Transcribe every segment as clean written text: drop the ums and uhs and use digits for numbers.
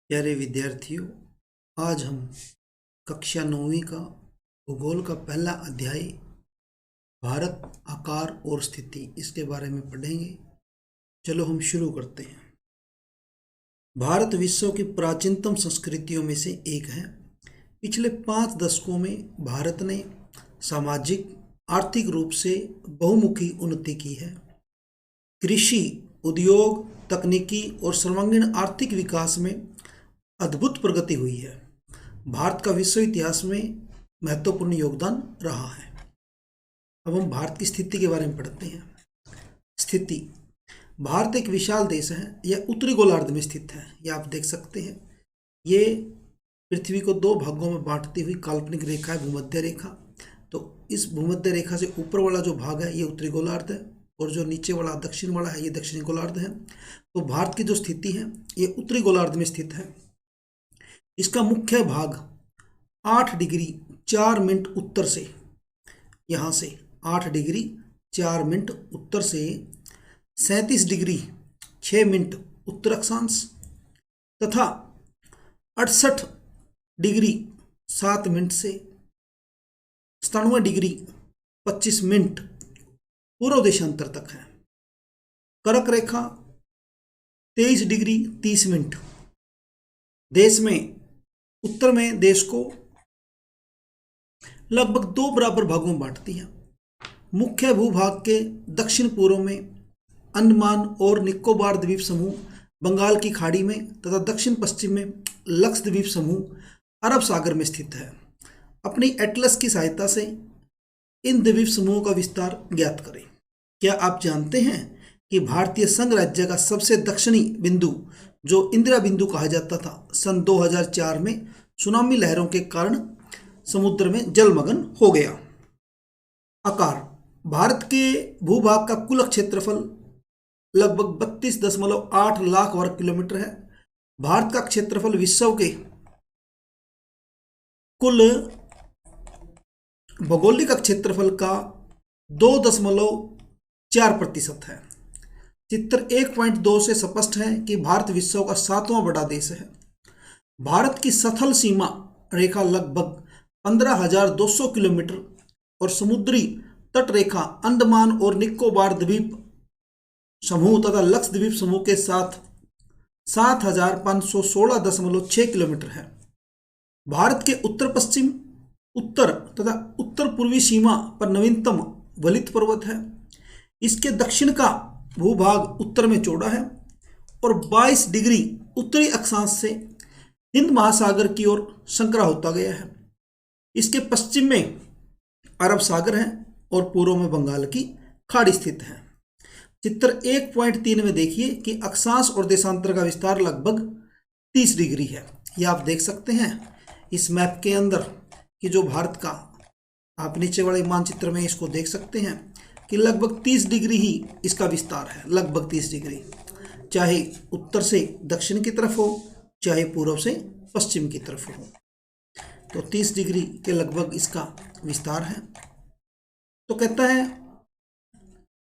प्यारे विद्यार्थियों, आज हम कक्षा 9वीं का भूगोल का पहला अध्याय भारत आकार और स्थिति इसके बारे में पढ़ेंगे। चलो हम शुरू करते हैं। भारत विश्व की प्राचीनतम संस्कृतियों में से एक है। पिछले 5 दशकों में भारत ने सामाजिक आर्थिक रूप से बहुमुखी उन्नति की है। कृषि, उद्योग, तकनीकी और सर्वांगीण आर्थिक विकास में अद्भुत प्रगति हुई है। भारत का विश्व इतिहास में महत्वपूर्ण योगदान रहा है। अब हम भारत की स्थिति के बारे में पढ़ते हैं। स्थिति: भारत एक विशाल देश है। यह उत्तरी गोलार्ध में स्थित है। यह आप देख सकते हैं। ये पृथ्वी को 2 भागों में बांटती हुई काल्पनिक रेखा है, भूमध्य रेखा। तो इस भूमध्य रेखा से ऊपर वाला जो भाग है ये उत्तरी गोलार्ध है, और जो नीचे वाला दक्षिण वाला है ये दक्षिणी गोलार्ध है। तो भारत की जो स्थिति है ये उत्तरी गोलार्ध में स्थित है। इसका मुख्य भाग 8 डिग्री 4 मिनट उत्तर से, यहाँ से 8 डिग्री 4 मिनट उत्तर से 37 डिग्री 6 मिनट उत्तर अक्षांश तथा 68 डिग्री 7 मिनट से 97 डिग्री 25 मिनट पूर्व देशांतर तक है। कर्क रेखा 23 डिग्री 30 मिनट। देश में उत्तर में देश को लगभग 2 बराबर भागों में बांटती है। मुख्य भूभाग के दक्षिण पूर्व में अंडमान और निकोबार द्वीप समूह बंगाल की खाड़ी में तथा दक्षिण पश्चिम में लक्षद्वीप समूह अरब सागर में स्थित है। अपनी एटलस की सहायता से इन द्वीप समूहों का विस्तार ज्ञात करें। क्या आप जानते हैं कि भारतीय संघ राज्य का सबसे दक्षिणी बिंदु, जो इंदिरा बिंदु कहा जाता था, सन 2004 में सुनामी लहरों के कारण समुद्र में जलमग्न हो गया। आकार: भारत के भूभाग का कुल क्षेत्रफल लगभग 32.8 लाख वर्ग किलोमीटर है। भारत का क्षेत्रफल विश्व के कुल भौगोलिक क्षेत्रफल का 2.4% है। चित्र 1.2 से स्पष्ट है कि भारत विश्व का 7वां बड़ा देश है। भारत की सथल सीमा रेखा लगभग 15,200 किलोमीटर और समुद्री तट रेखा अंडमान और निकोबार द्वीप समूह तथा लक्षद्वीप समूह के साथ 7,516.6 किलोमीटर है। भारत के उत्तर पश्चिम, उत्तर तथा उत्तर पूर्वी सीमा पर नवीनतम वलित पर्वत है। इसके दक्षिण का भूभाग उत्तर में चौड़ा है और 22 डिग्री उत्तरी अक्षांश से हिंद महासागर की ओर संकरा होता गया है। इसके पश्चिम में अरब सागर है और पूर्व में बंगाल की खाड़ी स्थित है। चित्र 1.3 में देखिए कि अक्षांश और देशांतर का विस्तार लगभग 30 डिग्री है। यह आप देख सकते हैं इस मैप के अंदर कि जो भारत का, आप नीचे वाले मानचित्र में इसको देख सकते हैं कि लगभग 30 डिग्री ही इसका विस्तार है। लगभग 30 डिग्री, चाहे उत्तर से दक्षिण की तरफ हो, चाहे पूर्व से पश्चिम की तरफ हो, तो 30 डिग्री के लगभग इसका विस्तार है। तो कहता है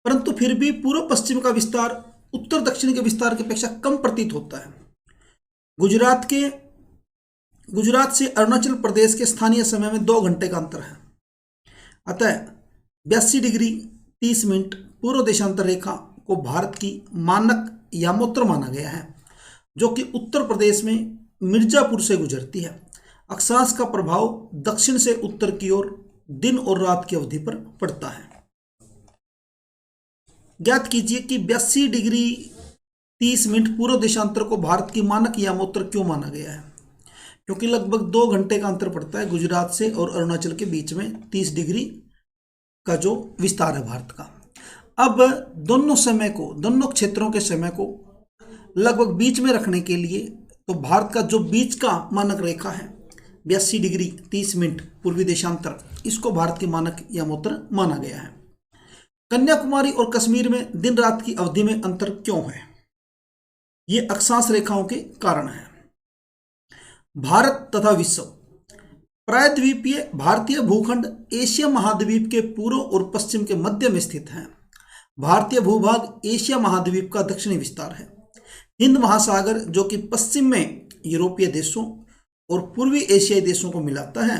परंतु फिर भी पूर्व पश्चिम का विस्तार उत्तर दक्षिण के विस्तार की अपेक्षा कम प्रतीत होता है। गुजरात से अरुणाचल प्रदेश के स्थानीय समय में 2 घंटे का अंतर है। अतः 82 डिग्री 30 मिनट पूर्व देशांतर रेखा को भारत की मानक यामोत्र माना गया है, जो कि उत्तर प्रदेश में मिर्जापुर से गुजरती है। अक्षांश का प्रभाव दक्षिण से उत्तर की ओर दिन और रात की अवधि पर पड़ता है। ज्ञात कीजिए कि 82 डिग्री 30 मिनट पूर्व देशांतर को भारत की मानक यामोत्र क्यों माना गया है? क्योंकि लगभग 2 घंटे का अंतर पड़ता है गुजरात से और अरुणाचल के बीच में 30 डिग्री का जो विस्तार है भारत का। अब दोनों क्षेत्रों के समय को लगभग बीच में रखने के लिए, तो भारत का जो बीच का मानक रेखा है 82 डिग्री 30 मिनट पूर्वी देशांतर, इसको भारत की मानक यामोत्र माना गया है। कन्याकुमारी और कश्मीर में दिन रात की अवधि में अंतर क्यों है? ये अक्षांश रेखाओं के कारण है। भारत तथा विश्व: प्रायद्वीपीय भारतीय भूखंड एशिया महाद्वीप के पूर्व और पश्चिम के मध्य में स्थित है। भारतीय भूभाग एशिया महाद्वीप का दक्षिणी विस्तार है। हिंद महासागर जो कि पश्चिम में यूरोपीय देशों और पूर्वी एशियाई देशों को मिलाता है,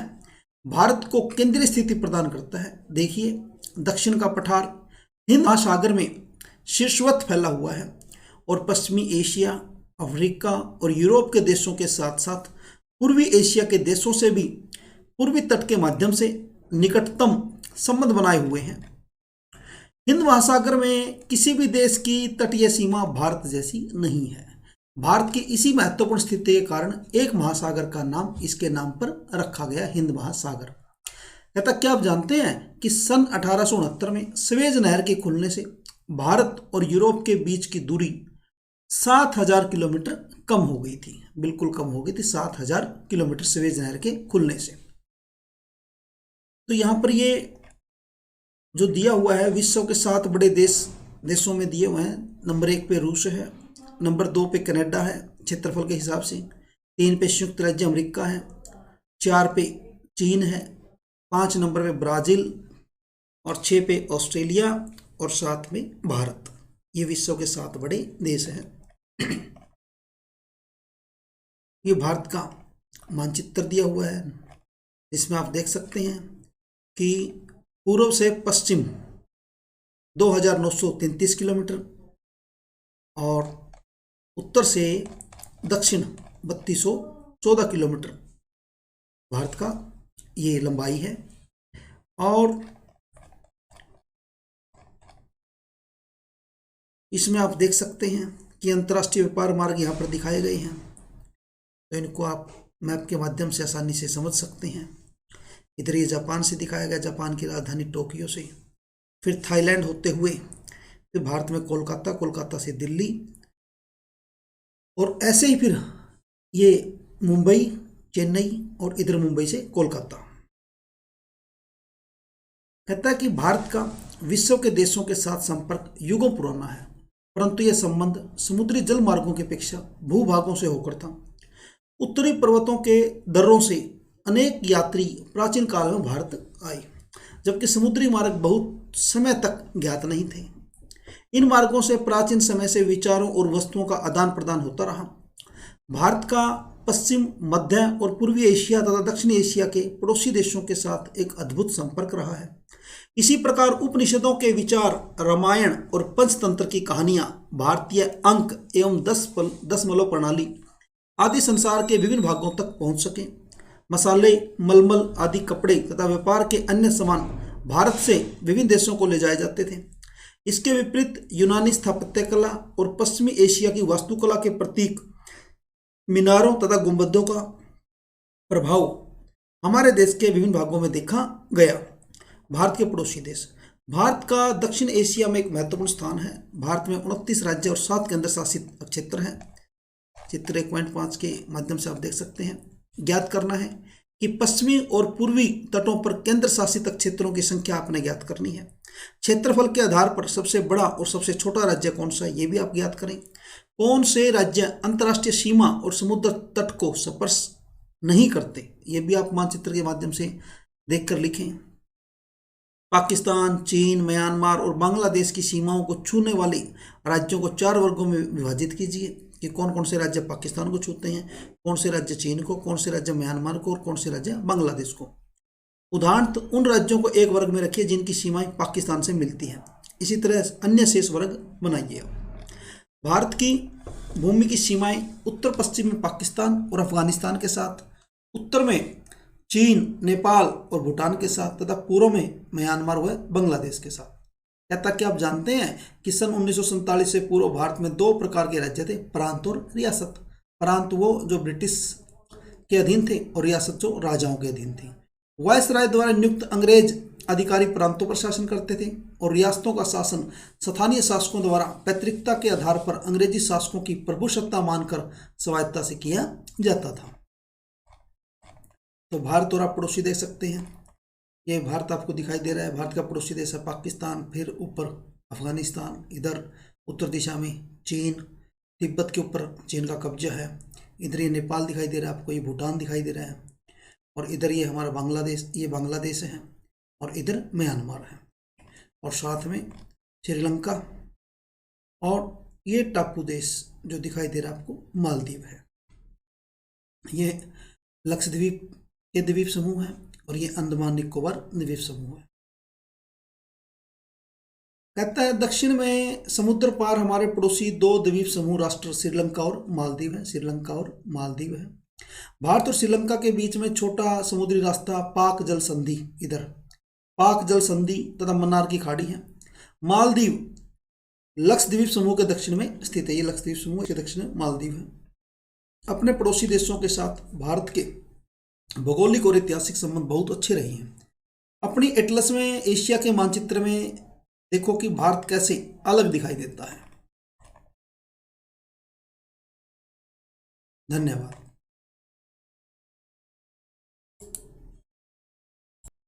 भारत को केंद्रीय स्थिति प्रदान करता है। देखिए, दक्षिण का पठार हिंद महासागर में शीर्षवत फैला हुआ है और पश्चिमी एशिया, अफ्रीका और यूरोप के देशों के साथ साथ पूर्वी एशिया के देशों से भी पूर्वी तट के माध्यम से निकटतम संबंध बनाए हुए हैं। हिंद महासागर में किसी भी देश की तटीय सीमा भारत जैसी नहीं है। भारत की इसी महत्वपूर्ण स्थिति के कारण एक महासागर का नाम इसके नाम पर रखा गया, हिंद महासागर। कहता क्या आप जानते हैं कि सन 1869 में स्वेज नहर के खुलने से भारत और यूरोप के बीच की दूरी 7000 किलोमीटर कम हो गई थी, बिल्कुल कम हो गई थी, 7000 किलोमीटर स्वेज नहर के खुलने से। तो यहाँ पर ये जो दिया हुआ है विश्व के 7 बड़े देशों में दिए हुए हैं। नंबर 1 पे रूस है, नंबर 2 पे कनाडा है क्षेत्रफल के हिसाब से, 3 पे संयुक्त राज्य अमेरिका है, 4 पे चीन है, 5 नंबर पे ब्राजील और 6 पे ऑस्ट्रेलिया और 7 में भारत। ये विश्व के 7 बड़े देश हैं। ये भारत का मानचित्र दिया हुआ है, इसमें आप देख सकते हैं कि पूर्व से पश्चिम 2933 किलोमीटर और उत्तर से दक्षिण 3214 किलोमीटर भारत का ये लंबाई है। और इसमें आप देख सकते हैं कि अंतर्राष्ट्रीय व्यापार मार्ग यहाँ पर दिखाए गए हैं, तो इनको आप मैप के माध्यम से आसानी से समझ सकते हैं। इधर ये जापान से दिखाया गया, जापान की राजधानी टोक्यो से, फिर थाईलैंड होते हुए फिर भारत में कोलकाता, कोलकाता से दिल्ली, और ऐसे ही फिर ये मुंबई, चेन्नई और इधर मुंबई से कोलकाता। कहता है कि भारत का विश्व के देशों के साथ संपर्क युगों पुराना है, परंतु यह संबंध समुद्री जल मार्गों की अपेक्षा भूभागों से होकर था। उत्तरी पर्वतों के दर्रों से अनेक यात्री प्राचीन काल में भारत आए, जबकि समुद्री मार्ग बहुत समय तक ज्ञात नहीं थे। इन मार्गों से प्राचीन समय से विचारों और वस्तुओं का आदान प्रदान होता रहा। भारत का पश्चिम, मध्य और पूर्वी एशिया तथा दक्षिणी एशिया के पड़ोसी देशों के साथ एक अद्भुत संपर्क रहा है। इसी प्रकार उपनिषदों के विचार, रामायण और पंचतंत्र की कहानियां, भारतीय अंक एवं दशमलव प्रणाली आदि संसार के विभिन्न भागों तक पहुंच सके। मसाले, मलमल आदि कपड़े तथा व्यापार के अन्य सामान भारत से विभिन्न देशों को ले जाए जाते थे। इसके विपरीत यूनानी स्थापत्य कला और पश्चिमी एशिया की वास्तुकला के प्रतीक मीनारों तथा गुंबदों का प्रभाव हमारे देश के विभिन्न भागों में देखा गया। भारत के पड़ोसी देश। भारत का दक्षिण एशिया में एक महत्वपूर्ण स्थान है। भारत में 29 राज्य और 7 केंद्र शासित क्षेत्र हैं। चित्र 1.5 के माध्यम से आप देख सकते हैं। ज्ञात करना है कि पश्चिमी और पूर्वी तटों पर केंद्र शासित क्षेत्रों की संख्या आपने ज्ञात करनी है। क्षेत्रफल के आधार पर सबसे बड़ा और सबसे छोटा राज्य कौन सा है, ये भी आप ज्ञात करें। कौन से राज्य अंतर्राष्ट्रीय सीमा और समुद्र तट को स्पर्श नहीं करते, ये भी आप मानचित्र के माध्यम से देखकर लिखें। पाकिस्तान, चीन, म्यांमार और बांग्लादेश की सीमाओं को छूने वाले राज्यों को 4 वर्गों में विभाजित कीजिए कि कौन कौन से राज्य पाकिस्तान को छूते हैं, कौन से राज्य चीन को, कौन से राज्य म्यांमार को और कौन से राज्य बांग्लादेश को। उदाहरण उन राज्यों को एक वर्ग में रखिए जिनकी सीमाएं पाकिस्तान से मिलती हैं। इसी तरह अन्य शेष वर्ग बनाइए। भारत की भूमि की सीमाएं उत्तर पश्चिम में पाकिस्तान और अफगानिस्तान के साथ, उत्तर में चीन, नेपाल और भूटान के साथ तथा पूर्व में म्यांमार व बांग्लादेश के साथ। कहता कि आप जानते हैं कि सन 1947 से पूर्व भारत में 2 प्रकार के राज्य थे, प्रांत और रियासत। प्रांत वो जो ब्रिटिश के अधीन थे और रियासत जो राजाओं के अधीन थी। वायसराय द्वारा नियुक्त अंग्रेज अधिकारी प्रांतों पर शासन करते थे और रियासतों का शासन स्थानीय शासकों द्वारा पैतृकता के आधार पर अंग्रेजी शासकों की प्रभुसत्ता मानकर स्वायत्तता से किया जाता था। तो भारत और आप पड़ोसी देख सकते हैं। ये भारत आपको दिखाई दे रहा है। भारत का पड़ोसी देश है पाकिस्तान, फिर ऊपर अफगानिस्तान, इधर उत्तर दिशा में चीन, तिब्बत के ऊपर चीन का कब्जा है। इधर ये नेपाल दिखाई दे रहा है आपको, ये भूटान दिखाई दे रहा है और इधर ये हमारा बांग्लादेश, ये बांग्लादेश है और इधर म्यांमार है और साथ में श्रीलंका और ये टापू देश जो दिखाई दे रहा है आपको मालदीव है। ये लक्षद्वीप के द्वीप समूह है और ये अंडमान निकोबार द्वीप समूह है। कहता है दक्षिण में समुद्र पार हमारे पड़ोसी 2 द्वीप समूह राष्ट्र श्रीलंका और मालदीव है। श्रीलंका और मालदीव है। भारत और श्रीलंका के बीच में छोटा समुद्री रास्ता पाक जल संधि, इधर पाक जल संधि तथा मन्नार की खाड़ी है। मालदीव लक्षद्वीप समूह के दक्षिण में स्थित है। ये लक्षद्वीप समूह के दक्षिण में मालदीव है। अपने पड़ोसी देशों के साथ भारत के भौगोलिक और ऐतिहासिक संबंध बहुत अच्छे रहे हैं। अपनी एटलस में एशिया के मानचित्र में देखो कि भारत कैसे अलग दिखाई देता है। धन्यवाद।